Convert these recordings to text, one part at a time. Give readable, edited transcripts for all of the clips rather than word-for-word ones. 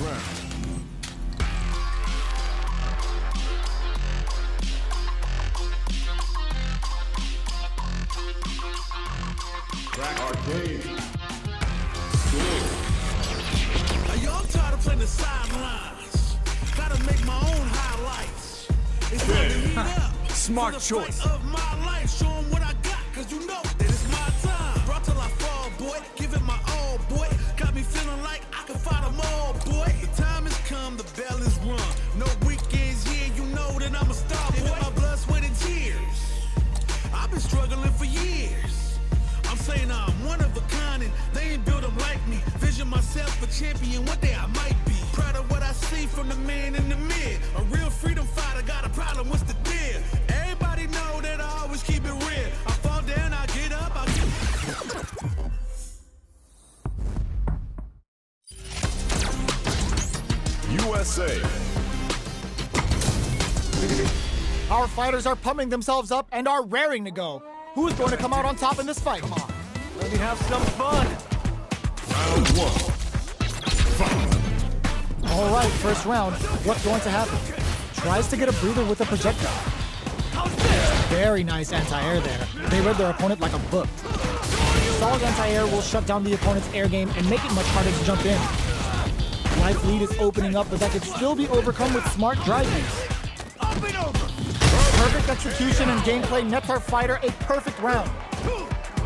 round. Arcade. Y'all tired of playing the sidelines. Gotta make my own highlights. It's time to heat up. Smart For the choice. fight of my life. Show 'em what I got, cause you know that it's my time. Brought till I fall, boy. Give it my all, boy. Got me feeling like I can fight them all, boy. The time has come, the bell is rung. No weekends here, you know that I'm a star, boy. My blood, sweat, and tears. I've been struggling for years. I'm saying I'm one of a kind and they ain't built them like me. Vision myself a champion, one day I might be. Proud of what I see from the man in the mid. A real freedom fighter, got a problem, what's the deal? Everybody know that I always keep it real. I fall down, I get up, I get... USA. Our fighters are pumping themselves up and are raring to go. Who's going to come out on top in this fight? Come on. Let me have some fun. Round one. Fight. All right, first round. What's going to happen? Tries to get a breather with a projectile. Very nice anti-air there. They read their opponent like a book. Solid anti-air will shut down the opponent's air game and make it much harder to jump in. Life lead is opening up, but that could still be overcome with smart drive use. Up and over! Perfect execution and gameplay nets our fighter a perfect round.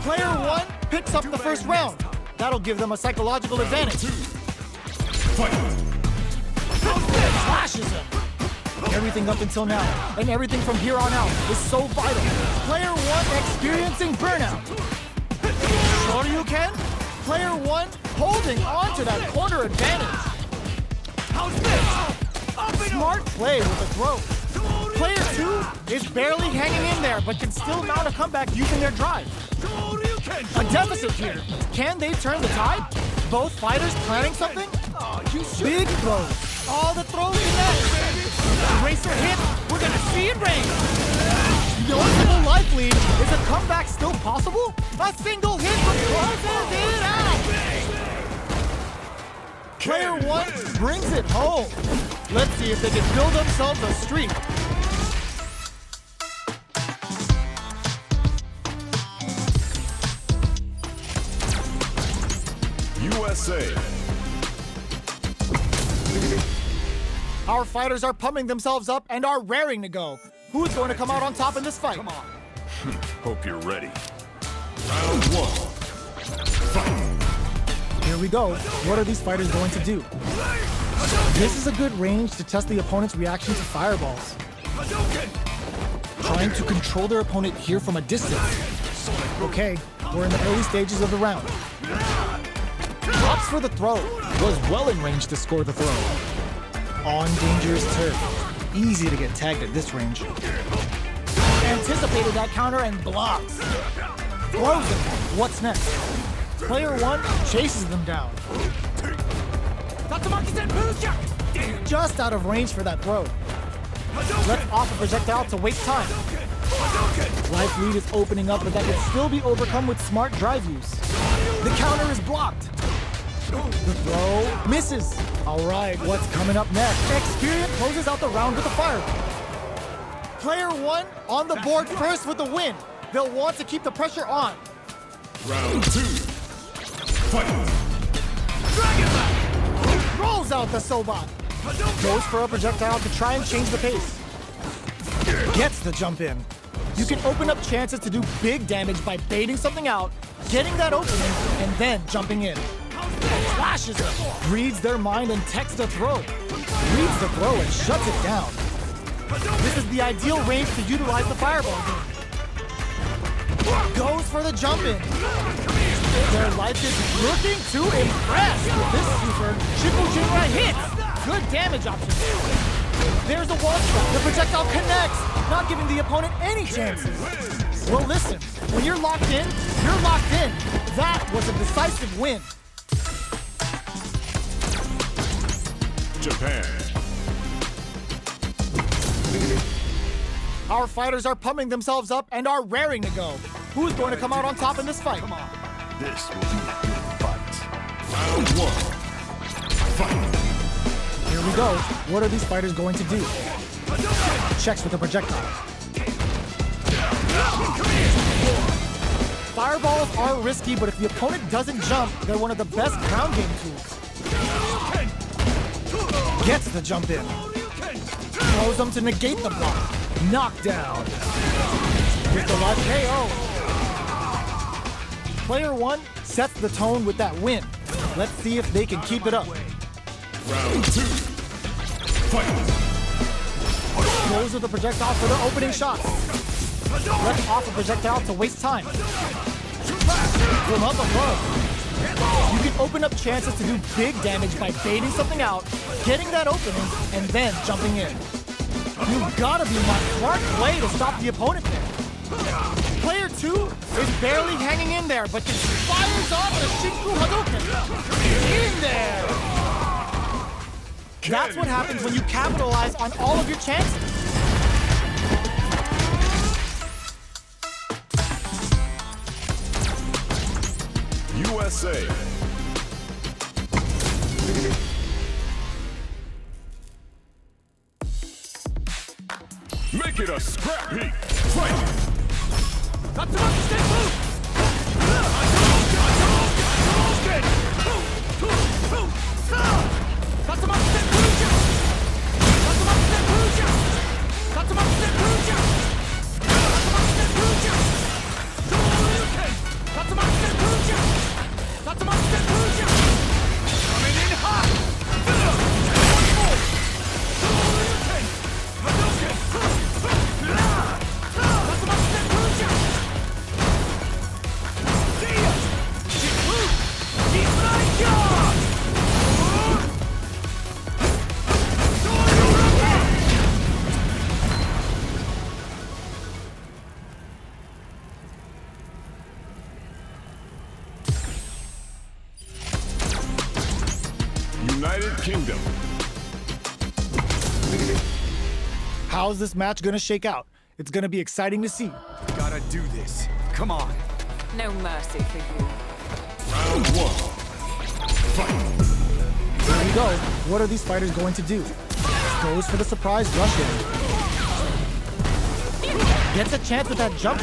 Player one picks up the first round. That'll give them a psychological advantage. Fight. Flashes him. Everything up until now, and everything from here on out, is so vital. Player one experiencing burnout. Shoryuken. Player one holding on to that corner advantage. Smart play with a throw. Player two is barely hanging in there, but can still mount a comeback using their drive. A deficit here. Can they turn the tide? Both fighters planning something? Big throws. All the throws connect. Racer hit. We're gonna see it rain. Noticeable life lead. Is a comeback still possible? A single hit closes it out. Player one brings it home. Let's see if they can build themselves a streak. USA. Our fighters are pumping themselves up and are raring to go. Who's going to come out on top in this fight? Come on. Hope you're ready. Round one. Fight. Here we go. What are these fighters going to do? This is a good range to test the opponent's reaction to fireballs. Trying to control their opponent here from a distance. Okay, we're in the early stages of the round. Opts for the throw. Was well in range to score the throw. On dangerous turf. Easy to get tagged at this range. Anticipated that counter and blocks. Throws him. What's next? Player one chases them down. Just out of range for that throw. Let's off a projectile to waste time. Life lead is opening up, but that can still be overcome with smart drive use. The counter is blocked. The throw misses. All right, what's coming up next? Experian closes out the round with a fireball. Player one on the board first with the win. They'll want to keep the pressure on. Round two. Fight. Rolls out the Sobat. Goes for a projectile to try and change the pace. Gets the jump in. You can open up chances to do big damage by baiting something out, getting that opening, and then jumping in. Flashes it. Reads their mind and texts the throw. Reads the throw and shuts it down. This is the ideal range to utilize the fireball game. Goes for the jump in. Their life is looking to impress. This super Shikujinra hits. Good damage option. There's a wall trap. The projectile connects, not giving the opponent any chances. Well, listen, when you're locked in, you're locked in. That was a decisive win. Japan. Our fighters are pumping themselves up and are raring to go. Who's going to come out on top in this fight? Come on. This will be a good fight. Round one. Fight. Here we go. What are these fighters going to do? Checks with the projectile. Fireballs are risky, but if the opponent doesn't jump, they're one of the best ground game tools. Gets the jump in. Throws them to negate the block. Knockdown. With the left KO. Player 1 sets the tone with that win. Let's see if they can keep it up. Round 2. Fight. Goes with the projectile for the opening shot. Left off a projectile to waste time. From up above. You can open up chances to do big damage by baiting something out, getting that opening, and then jumping in. You've gotta be my smart play to stop the opponent there. Player 2 is barely hanging in there, but just fires off the Shinku Hadouken. In there! That's what happens when you capitalize on all of your chances. USA. Make it a scrap heap. Fight. United Kingdom. How's this match gonna shake out? It's gonna be exciting to see. Gotta do this. Come on. No mercy for you. Round 1. Fight. Here we go. What are these fighters going to do? Goes for the surprise rush in. Gets a chance with that jump.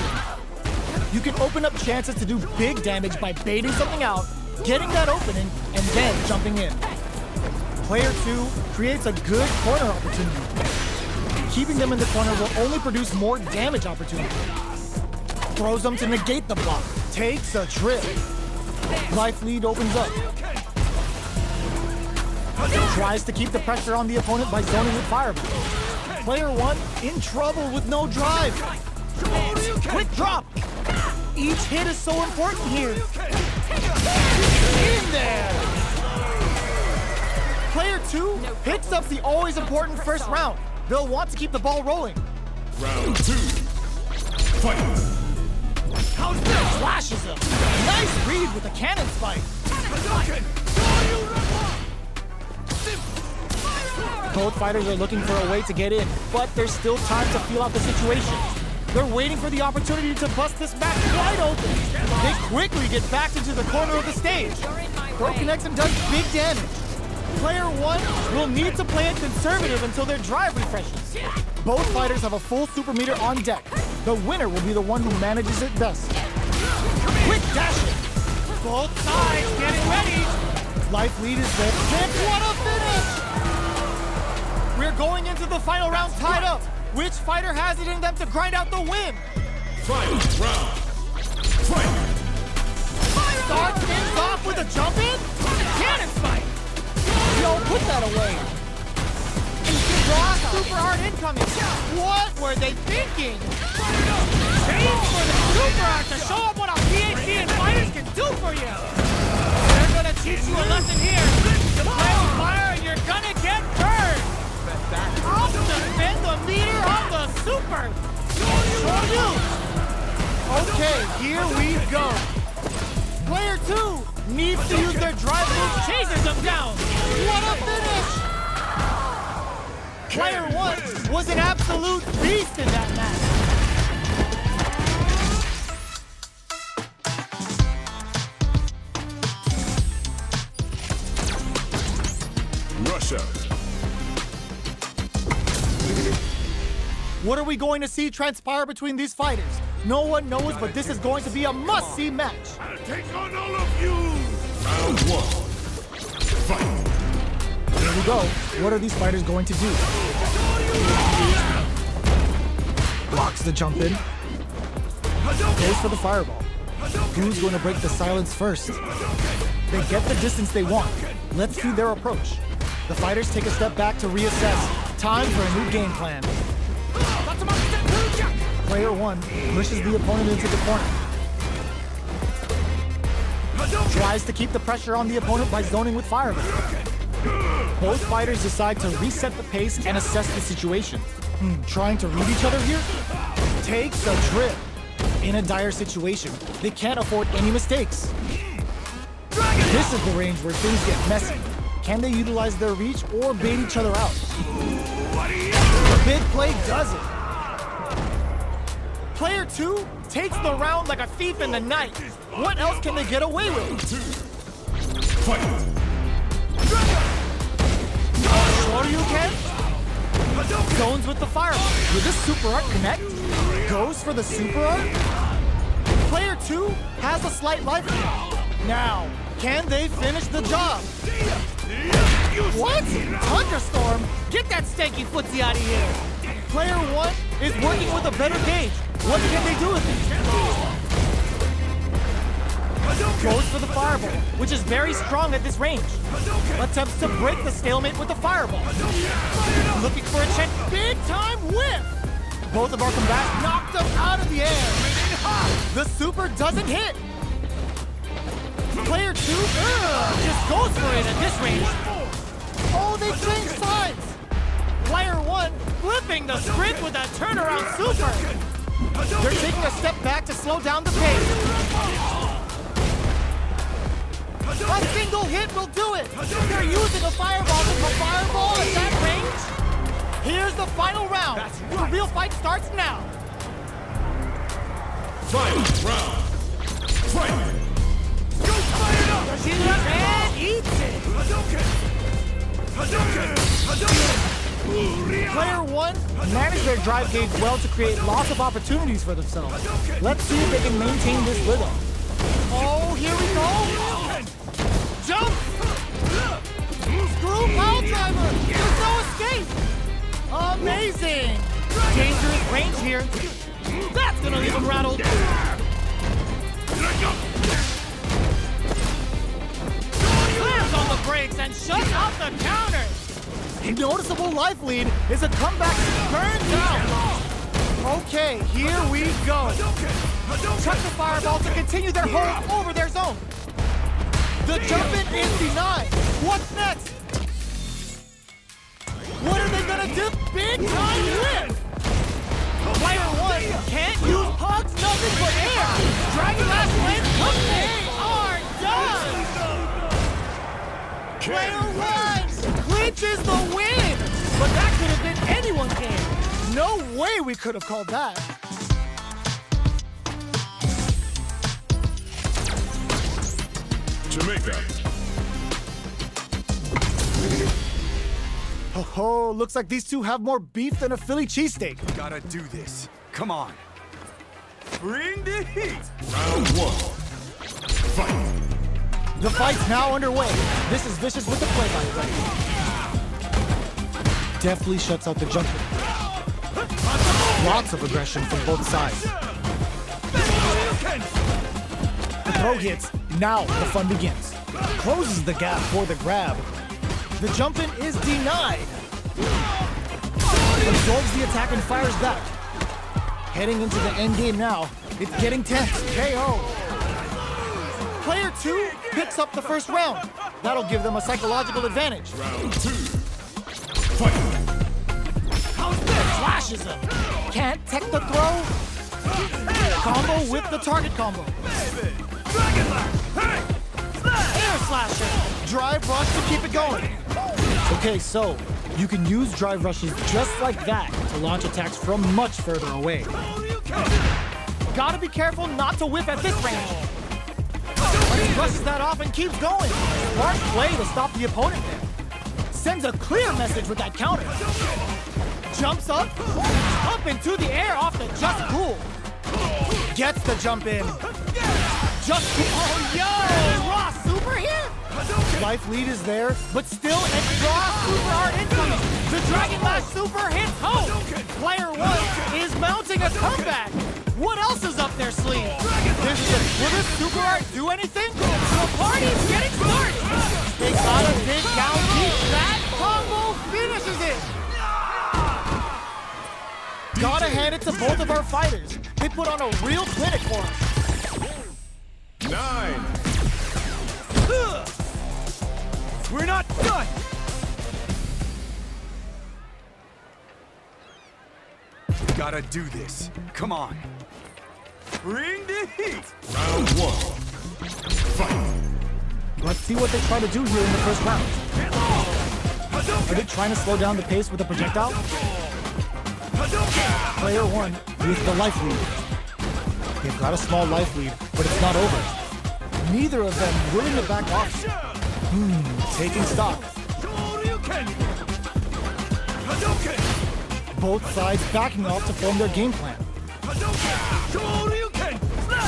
You can open up chances to do big damage by baiting something out, getting that opening, and then jumping in. Player 2 creates a good corner opportunity. Keeping them in the corner will only produce more damage opportunity. Throws them to negate the block. Takes a trip. Life lead opens up. Tries to keep the pressure on the opponent by zoning with fireball. Player 1 in trouble with no drive. Quick drop. Each hit is so important here. In there. Player 2 picks up the always important first round. They'll want to keep the ball rolling. Round 2. Fight. How's this? Flashes him. Nice read with a cannon spike. Both fighters are looking for a way to get in, but there's still time to feel out the situation. They're waiting for the opportunity to bust this match wide open. They quickly get back into the corner of the stage. Throw connects and does big damage. Player 1 will need to play it conservative until their drive refreshes. Both fighters have a full super meter on deck. The winner will be the one who manages it best. Quick dashing. Both sides getting ready. Life lead is there. And what a finish! We're going into the final round tied up. Which fighter has it in them to grind out the win? Final round. Fight. Starts things off with a jump in? Cannon spike! Yo, put that away. Raw super hard incoming. What were they thinking? Change for the super art to show up what a PhD and fighters can do for you. They're gonna teach you a lesson here. You play with fire and you're gonna get burned. I'll defend the meter on the super. Show you. Okay, here we go. Player 2 needs to use their drive move, chases them down. What a finish! Player 1 was an absolute beast in that match. Russia. What are we going to see transpire between these fighters? No one knows, but this is going to be a must-see match. I'll take on all of you! Round 1. Fight! Here we go. What are these fighters going to do? Blocks the jump in. Goes for the fireball. Who's going to break the silence first? They get the distance they want. Let's see their approach. The fighters take a step back to reassess. Time for a new game plan. Player 1 pushes the opponent into the corner. Tries to keep the pressure on the opponent by zoning with fireball. Both fighters decide to reset the pace and assess the situation. Trying to read each other here? Takes a trip. In a dire situation, they can't afford any mistakes. This is the range where things get messy. Can they utilize their reach or bait each other out? The big play does it. Player 2 takes the round like a thief in the night. What else can they get away with? Fight! Shoryuken? Zones with the fireball. Will this super art connect? Goes for the super art? Player 2 has a slight life gain. Now, can they finish the job? What? Thunderstorm? Get that stanky footsie out of here. Player 1 is working with a better gauge. What can they do with it? Goes for the fireball, which is very strong at this range. Attempts to break the stalemate with the fireball. Looking for a chance. Big time whip! Both of our combatants knocked them out of the air. The super doesn't hit. Player 2 just goes for it at this range. Oh, they changed sides. Player 1 flipping the script with a turnaround super. They're taking a step back to slow down the pace. A single hit will do it. They're using a fireball. A fireball at that range? Here's the final round. The real fight starts now. Final round! Fight! And eats it. Player 1 managed their drive gauge well to create lots of opportunities for themselves. Let's see if they can maintain this rhythm. Oh, here we go. Jump! Screw pile driver! There's no escape! Amazing! Dangerous range here. That's gonna leave him rattled. Slams on the brakes and shuts off the counter. A noticeable life lead is a comeback turned down. Okay, here we go. Chuck the fireball to continue their hold over their zone. The jump-in is denied. What's next? What are they gonna do? Big time whip! Player 1 can't use hugs, nothing but air. Dragon Last Win, they are done. Player 1 clinches the win. But that could have been anyone's game. No way we could have called that. Jamaica. Oh, looks like these two have more beef than a Philly cheesesteak. Gotta do this. Come on. Bring the heat! Round 1. Fight! The fight's now underway. This is Vicious with the play-by-play. Deftly shuts out the jumper. Lots of aggression from both sides. The throw hits. Now the fun begins. Closes the gap for the grab. The jump-in is denied. Absorbs the attack and fires back. Heading into the end game now. It's getting tense. KO. Player 2 picks up the first round. That'll give them a psychological advantage. Round 2. Fight! Flashes him. Can't tech the throw. Combo with the target combo. Air slasher. Drive rush to keep it going. Okay, so you can use drive rushes just like that to launch attacks from much further away. Gotta be careful not to whip at this range. But he brushes that off and keeps going. Smart play to stop the opponent there. Sends a clear message with that counter. Jumps up. Up into the air off the Just Cool. Gets the jump in. Just Cool. Oh, yo! Raw Super here? Life lead is there, but still it's Raw Super hard incoming. The Dragon Lash Super hits home. Player 1 is mounting a comeback. What else is up their sleeve? Will this Super Art do anything? The party's getting started. They gotta dig down deep. That combo finishes it. Gotta hand it to both of our fighters. They put on a real clinic for us. 9. We're not done! Gotta do this. Come on. Bring the heat! Round 1. Fight. Let's see what they try to do here in the first round. Are they trying to slow down the pace with a projectile? Player 1 with the life lead. They've got a small life lead, but it's not over. Neither of them willing to back off. Taking stock. Both sides backing off to form their game plan.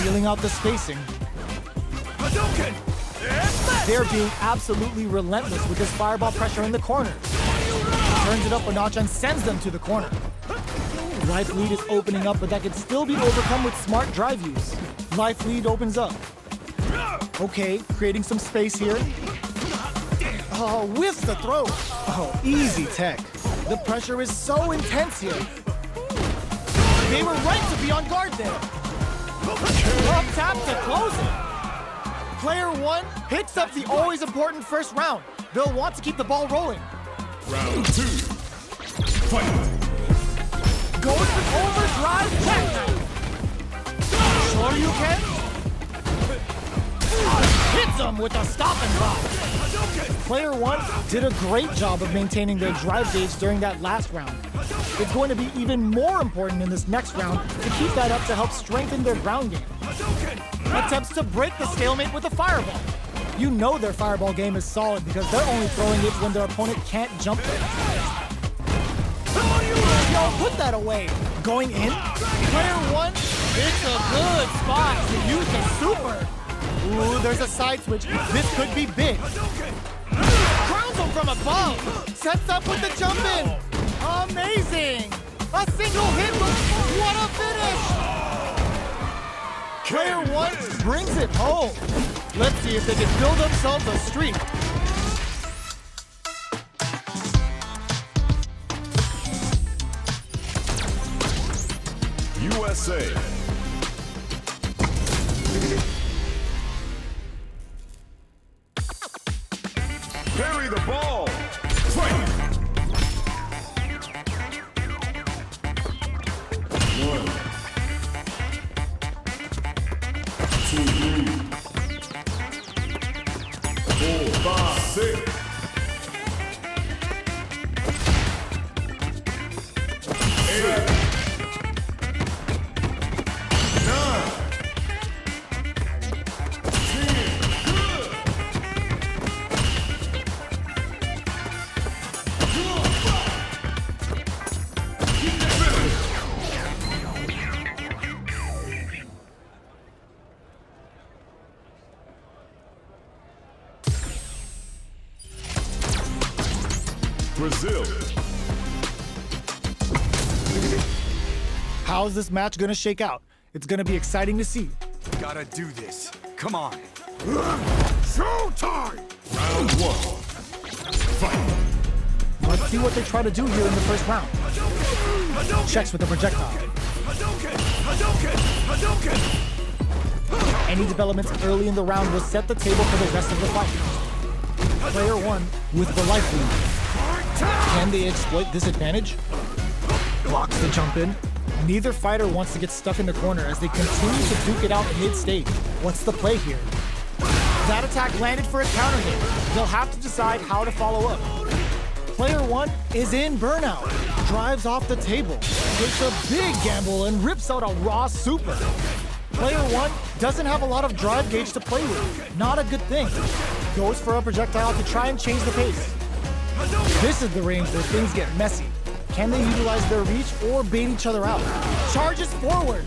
Feeling out the spacing. They're being absolutely relentless with this fireball pressure in the corner. Turns it up a notch and sends them to the corner. Life lead is opening up, but that can still be overcome with smart drive use. Life lead opens up. Okay, creating some space here. Oh, whiffs the throw. Oh, easy tech. The pressure is so intense here. They were right to be on guard there. Up tap to close it. Player 1 picks up the always important first round. They'll want to keep the ball rolling. Round 2. Fight. Goes with overdrive jackknife. Sure you can? Hits him with a stop and drop. Player 1 did a great job of maintaining their drive gauge during that last round. It's going to be even more important in this next round to keep that up to help strengthen their ground game. Attempts to break the stalemate with a fireball. You know their fireball game is solid because they're only throwing it when their opponent can't jump it. Yo, put that away. Going in? Player 1, it's a good spot to use the super. Ooh, there's a side switch. This could be big. Crowns him from above. Sets up with the jump in. Amazing. A single hit. What a finish. Player 1 brings it home. Let's see if they can build themselves a streak. USA. Carry the ball. Fight. 1, 2, 3, 4, 5, 6. 8. 9. 10. Brazil. How's this match gonna shake out? It's gonna be exciting to see. Gotta do this. Come on. Showtime! Round 1. Fight. Let's see what they try to do here in the first round. Checks with the projectile. Any developments early in the round will set the table for the rest of the fight. Player 1 with the life lead. Can they exploit this advantage? Blocks the jump in. Neither fighter wants to get stuck in the corner as they continue to duke it out mid-stage. What's the play here? That attack landed for a counter hit. They'll have to decide how to follow up. Player 1 is in burnout. Drives off the table. Takes a big gamble and rips out a raw super. Player 1 doesn't have a lot of drive gauge to play with. Not a good thing. Goes for a projectile to try and change the pace. This is the range where things get messy. Can they utilize their reach or bait each other out? Charges forward.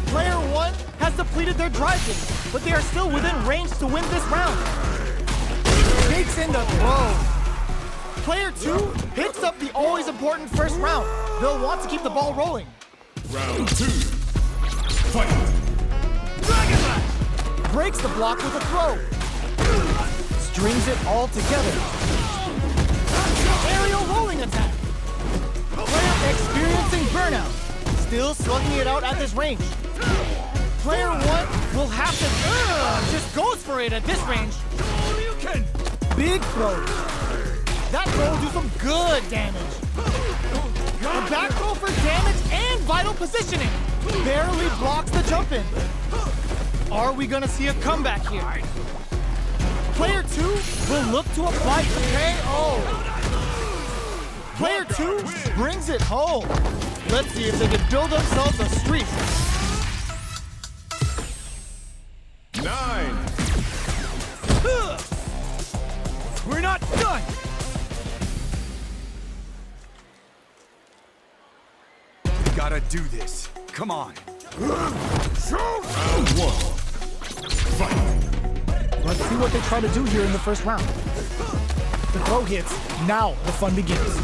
Player 1 has depleted their drive game, but they are still within range to win this round. Takes in the throw. Player 2 picks up the always important first round. They'll want to keep the ball rolling. Round 2. Fight. Breaks the block with a throw. Strings it all together. Aerial rolling attack. Player experiencing burnout. Still slugging it out at this range. Player 1 will have to just goes for it at this range. Big throw. That throw will do some good damage. A back throw for damage and vital positioning. Barely blocks the jump in. Are we gonna see a comeback here? Player 2 will look to apply KO. Player 2 brings it home. Let's see if they can build themselves a streak. 9. We're not done! We gotta do this. Come on. Round 1. Fight. Let's see what they try to do here in the first round. The throw hits. Now the fun begins.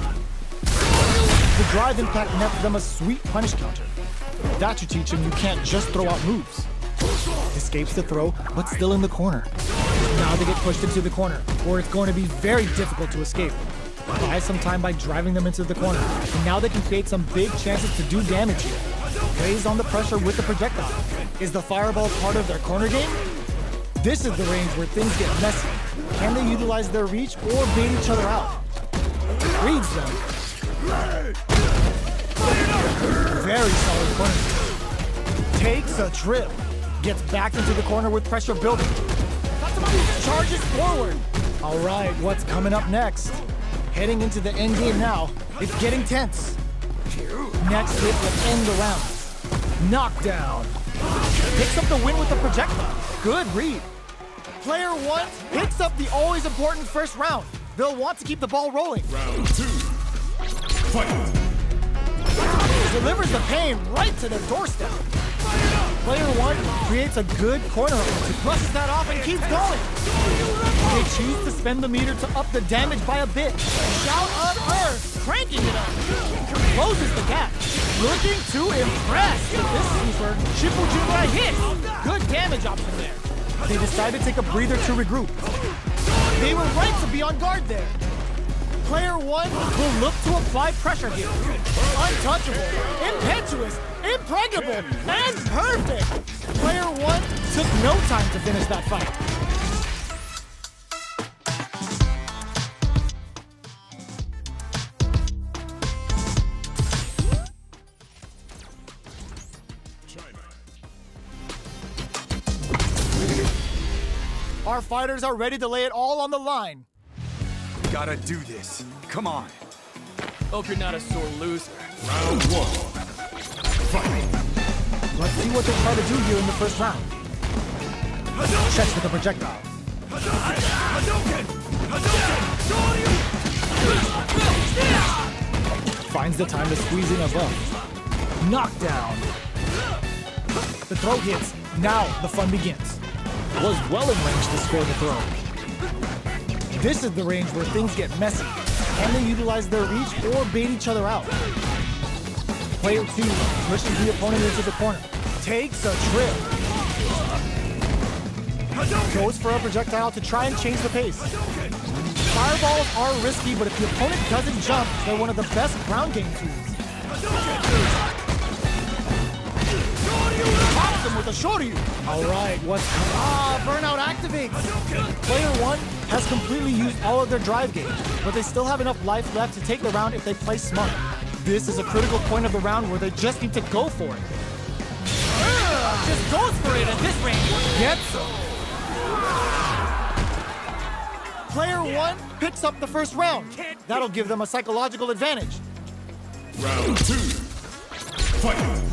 The drive impact nets them a sweet punish counter. That should teach him you can't just throw out moves. Escapes the throw, but still in the corner. Now they get pushed into the corner, where it's going to be very difficult to escape. Buy some time by driving them into the corner, and now they can create some big chances to do damage here. Plays on the pressure with the projectile. Is the fireball part of their corner game? This is the range where things get messy. Can they utilize their reach or bait each other out? Reads them. Very solid corner. Takes a trip. Gets back into the corner with pressure building. Charges forward. All right, what's coming up next? Heading into the end game now. It's getting tense. Next hit will end the round. Knockdown. Picks up the win with the projectile. Good read. Player 1 picks up the always important first round. They'll want to keep the ball rolling. Round 2. Fight. Delivers the pain right to the doorstep. Player 1 creates a good corner. He brushes that off and keeps going. They choose to spend the meter to up the damage by a bit. Shout on Earth, cranking it up. Closes the gap. Looking to impress. This sweeper, Shippujinrai hit. Good damage option there. They decide to take a breather to regroup. They were right to be on guard there. Player 1 will look to apply pressure here. Untouchable, impetuous, impregnable, and perfect. Player 1 took no time to finish that fight. Our fighters are ready to lay it all on the line. We gotta do this. Come on. Hope you're not a sore loser. Round 1. Fight. Let's see what they try to do here in the first round. Checks with the projectile. Finds the time to squeeze in above. Knockdown. The throw hits. Now the fun begins. Was well in range to score the throw. This is the range where things get messy. Can they utilize their reach or bait each other out? Player 2 pushes the opponent into the corner. Takes a trip. Goes for a projectile to try and change the pace. Fireballs are risky, but if the opponent doesn't jump, they're one of the best ground game tools. Pops him with a shoryu. All right, what's burnout activates. Player 1 has completely used all of their drive game, but they still have enough life left to take the round if they play smart. This is a critical point of the round where they just need to go for it. Just goes for it at this range. Gets him. Player 1 picks up the first round. That'll give them a psychological advantage. Round 2. Fight.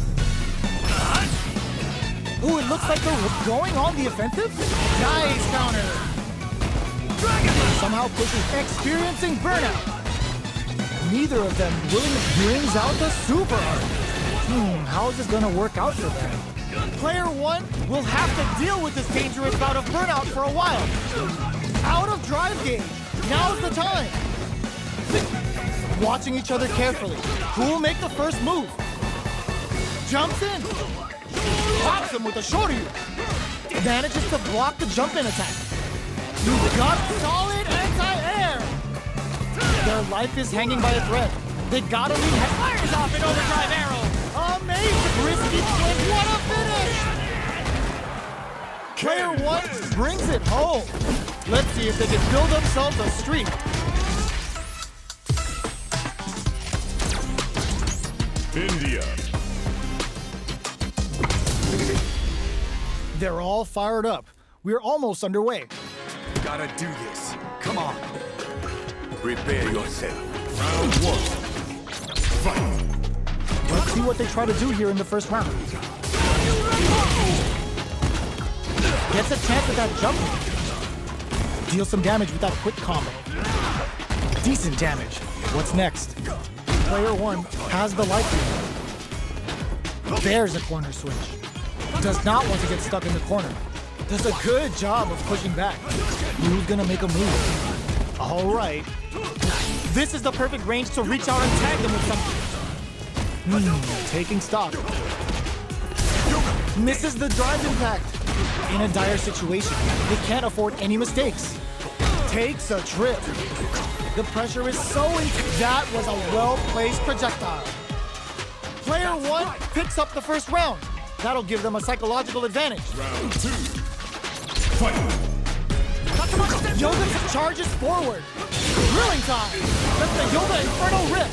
Ooh, it looks like they're going on the offensive. Nice counter. Somehow pushes experiencing burnout. neither of them brings out the super art. How is this gonna work out for them? Player 1 will have to deal with this dangerous bout of burnout for a while. Out of drive gauge. Now's the time. Watching each other carefully. Who will make the first move? Jumps in. Pops him with a shorty. Manages to block the jump-in attack. You've got solid anti-air. Their life is hanging by a thread. They gotta lead head. Fires off an overdrive arrow. Amazing. Risky flip. What a finish. Player 1 brings it home. Let's see if they can build themselves a streak. India. They're all fired up. We're almost underway. Gotta do this. Come on. Prepare yourself. Round 1. Fight. Let's see what they try to do here in the first round. Gets a chance at that jump. Deals some damage with that quick combo. Decent damage. What's next? Player 1 has the life lead. There's a corner switch. Does not want to get stuck in the corner. Does a good job of pushing back. Who's gonna make a move? All right. This is the perfect range to reach out and tag them with something. Taking stock. Misses the drive impact. In a dire situation, they can't afford any mistakes. Takes a trip. The pressure is so intense. That was a well-placed projectile. Player 1 picks up the first round. That'll give them a psychological advantage. Round 2. Fight. Yoga charges forward. Drilling time. That's the Yoga Inferno Rip.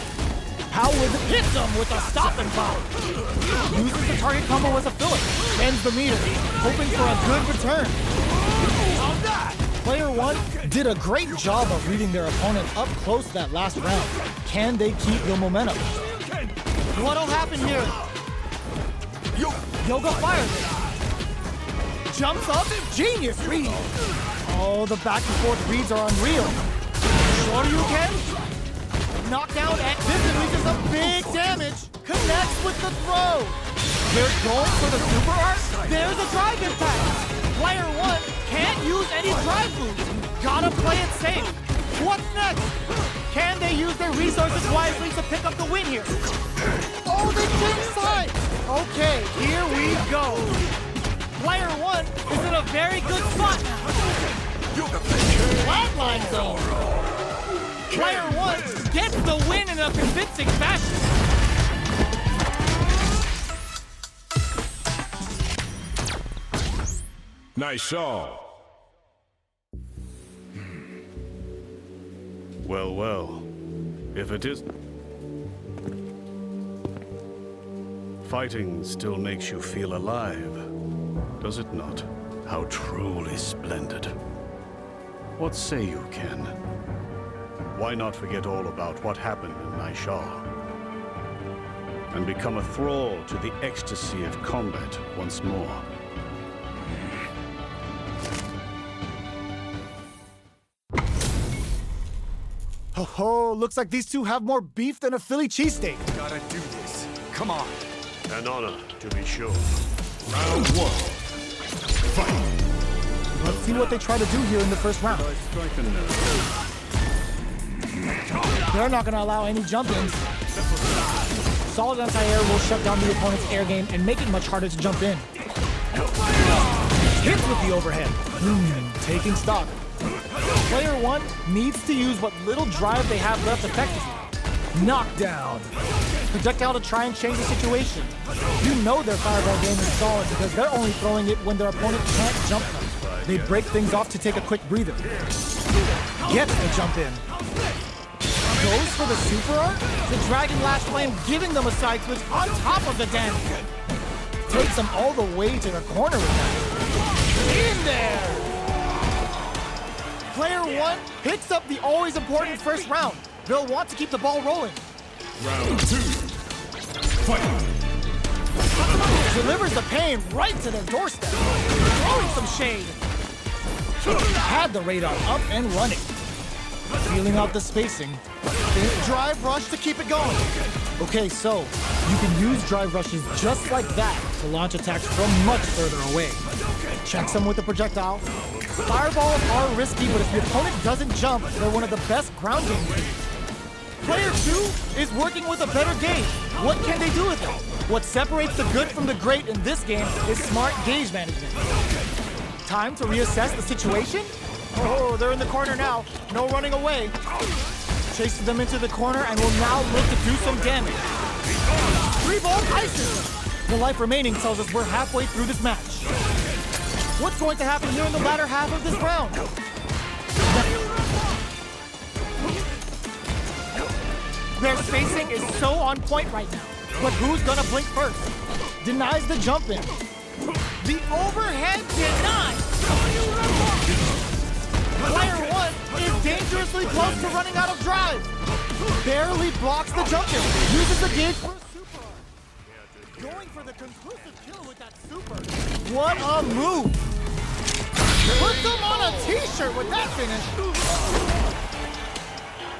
Howard hits him with a stop and pop. Uses the target combo as a filler. Ends the meter, hoping for a good return. Player 1 did a great job of reading their opponent up close that last round. Can they keep the momentum? What'll happen here? Yoga fires it. Jumps up, genius read. Oh, the back and forth reads are unreal. Shoryuken? Knockdown at this reaches a big damage. Connects with the throw. They're going for the super art. There's a drive impact. Player 1 can't use any drive moves. Gotta play it safe. What's next? Can they use their resources wisely to pick up the win here? Oh, they changed sides. Okay, here we go. Player 1 is in a very good spot now. Flatline zone. Player 1 gets the win in a convincing fashion. Nice shot. Well, well. If it is... Fighting still makes you feel alive, does it not? How truly splendid. What say you, Ken? Why not forget all about what happened in Naisha and become a thrall to the ecstasy of combat once more? Oh, looks like these two have more beef than a Philly cheesesteak. Gotta do this. Come on. An honor, to be sure. Round 1. Fight. Let's see what they try to do here in the first round. They're not going to allow any jump-ins. Solid anti-air will shut down the opponent's air game and make it much harder to jump in. Hits with the overhead. Taking stock. Player 1 needs to use what little drive they have left effectively. Knockdown. Projectile to try and change the situation. You know their fireball game is solid because they're only throwing it when their opponent can't jump them. They break things off to take a quick breather. Gets the jump in. Goes for the super art. The Dragon Lash Flame giving them a side switch on top of the damage. Takes them all the way to the corner with that. In there! Player 1 picks up the always important first round. They'll want to keep the ball rolling. Round 2. Fight. Delivers the pain right to their doorstep. Throwing some shade. Had the radar up and running. Feeling out the spacing. faint drive rush to keep it going. Okay, so you can use drive rushes just like that to launch attacks from much further away. Check them with a projectile. Fireballs are risky, but if your opponent doesn't jump, they're one of the best ground game teams. Player 2 is working with a better gauge. What can they do with it? What separates the good from the great in this game is smart gauge management. Time to reassess the situation? Oh, they're in the corner now. No running away. Chases them into the corner and will now look to do some damage. 3-volt ices! The life remaining tells us we're halfway through this match. What's going to happen here in the latter half of this round? Their spacing is so on point right now. But who's gonna blink first? Denies the jump in. The overhead denied! Player 1 is dangerously close to running out of drive. Barely blocks the jump in. Uses the gauge for a super arc. Going for the conclusive kill with that super. What a move! Puts them on a t-shirt with that finish.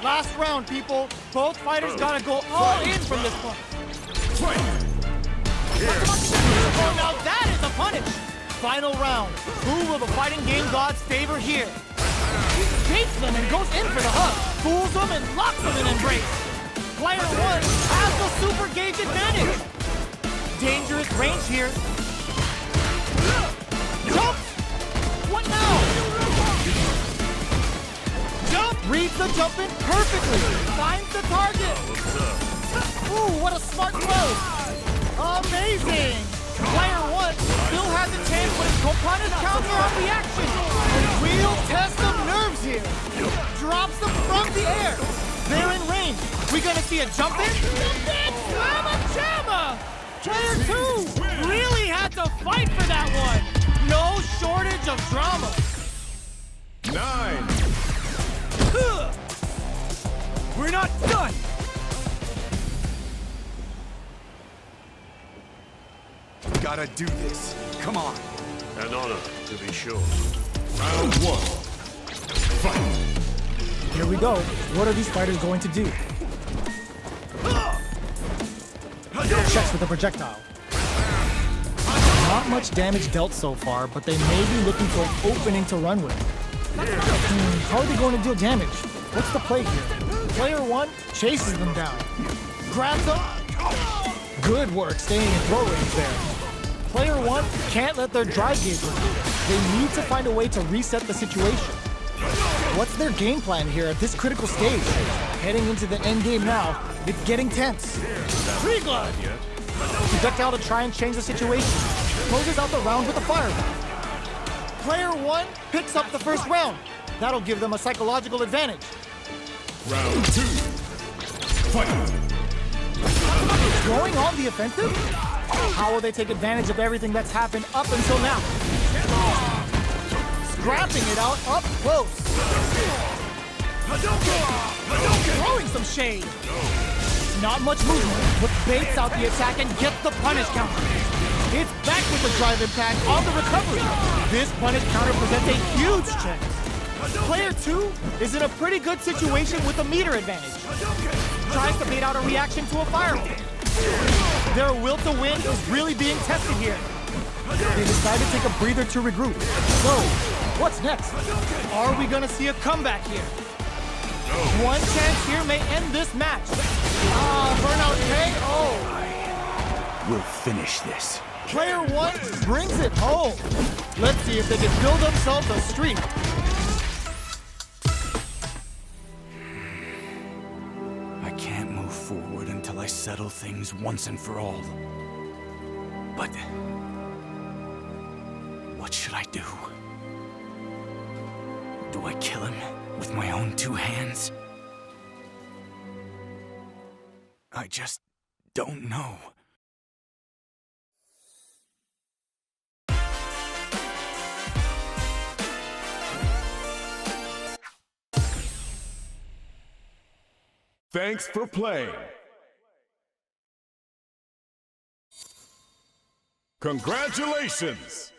Last round, people. Both fighters gotta go all in from this point. Oh, now that is a punish. Final round. Who will the fighting game gods favor here? He escapes them and goes in for the hug. Fools them and locks them in embrace. Player 1 has the super gauge advantage. Dangerous range here. Jump! What now? Jump! Reads the jump in perfectly. Finds the target. Ooh, what a smart throw. Amazing. Player 1 still has a chance, but his opponent's counter on reaction. A real test of nerves here. Drops them from the air. They're in range. We gonna see a jump in? Jump in! Slamma jamma! Player 2 really had to fight for that one. No shortage of drama. 9. We're not done! Gotta do this. Come on. An honor, to be sure. Round 1. Fight! Here we go. What are these fighters going to do? Checks with a projectile. Not much damage dealt so far, but they may be looking for an opening to run with. How are they going to deal damage? What's the play here? Player 1 chases them down. Grabs them. Good work staying in throw range there. Player 1 can't let their drive gauge reduce. They need to find a way to reset the situation. What's their game plan here at this critical stage? Heading into the end game now, it's getting tense. Free glove! Projectile to try and change the situation. Closes out the round with a fireball. Player 1 picks up the first round. That'll give them a psychological advantage. Round 2. Fight! Going on the offensive? How will they take advantage of everything that's happened up until now? Scrapping it out up close. Throwing some shade. Not much movement, but baits out the attack and gets the punish counter. It's back with the drive impact on the recovery. This punish counter presents a huge chance. Player 2 is in a pretty good situation with a meter advantage. Tries to bait out a reaction to a fireball. Their will to win is really being tested here. They decide to take a breather to regroup. So, what's next? Are we gonna see a comeback here? One chance here may end this match. Burnout KO. We'll finish this. Player 1 brings it home. Let's see if they can build themselves a streak. I can't move forward until I settle things once and for all. But what should I do? Do I kill him with my own 2 hands? I just don't know. Thanks for playing. Congratulations!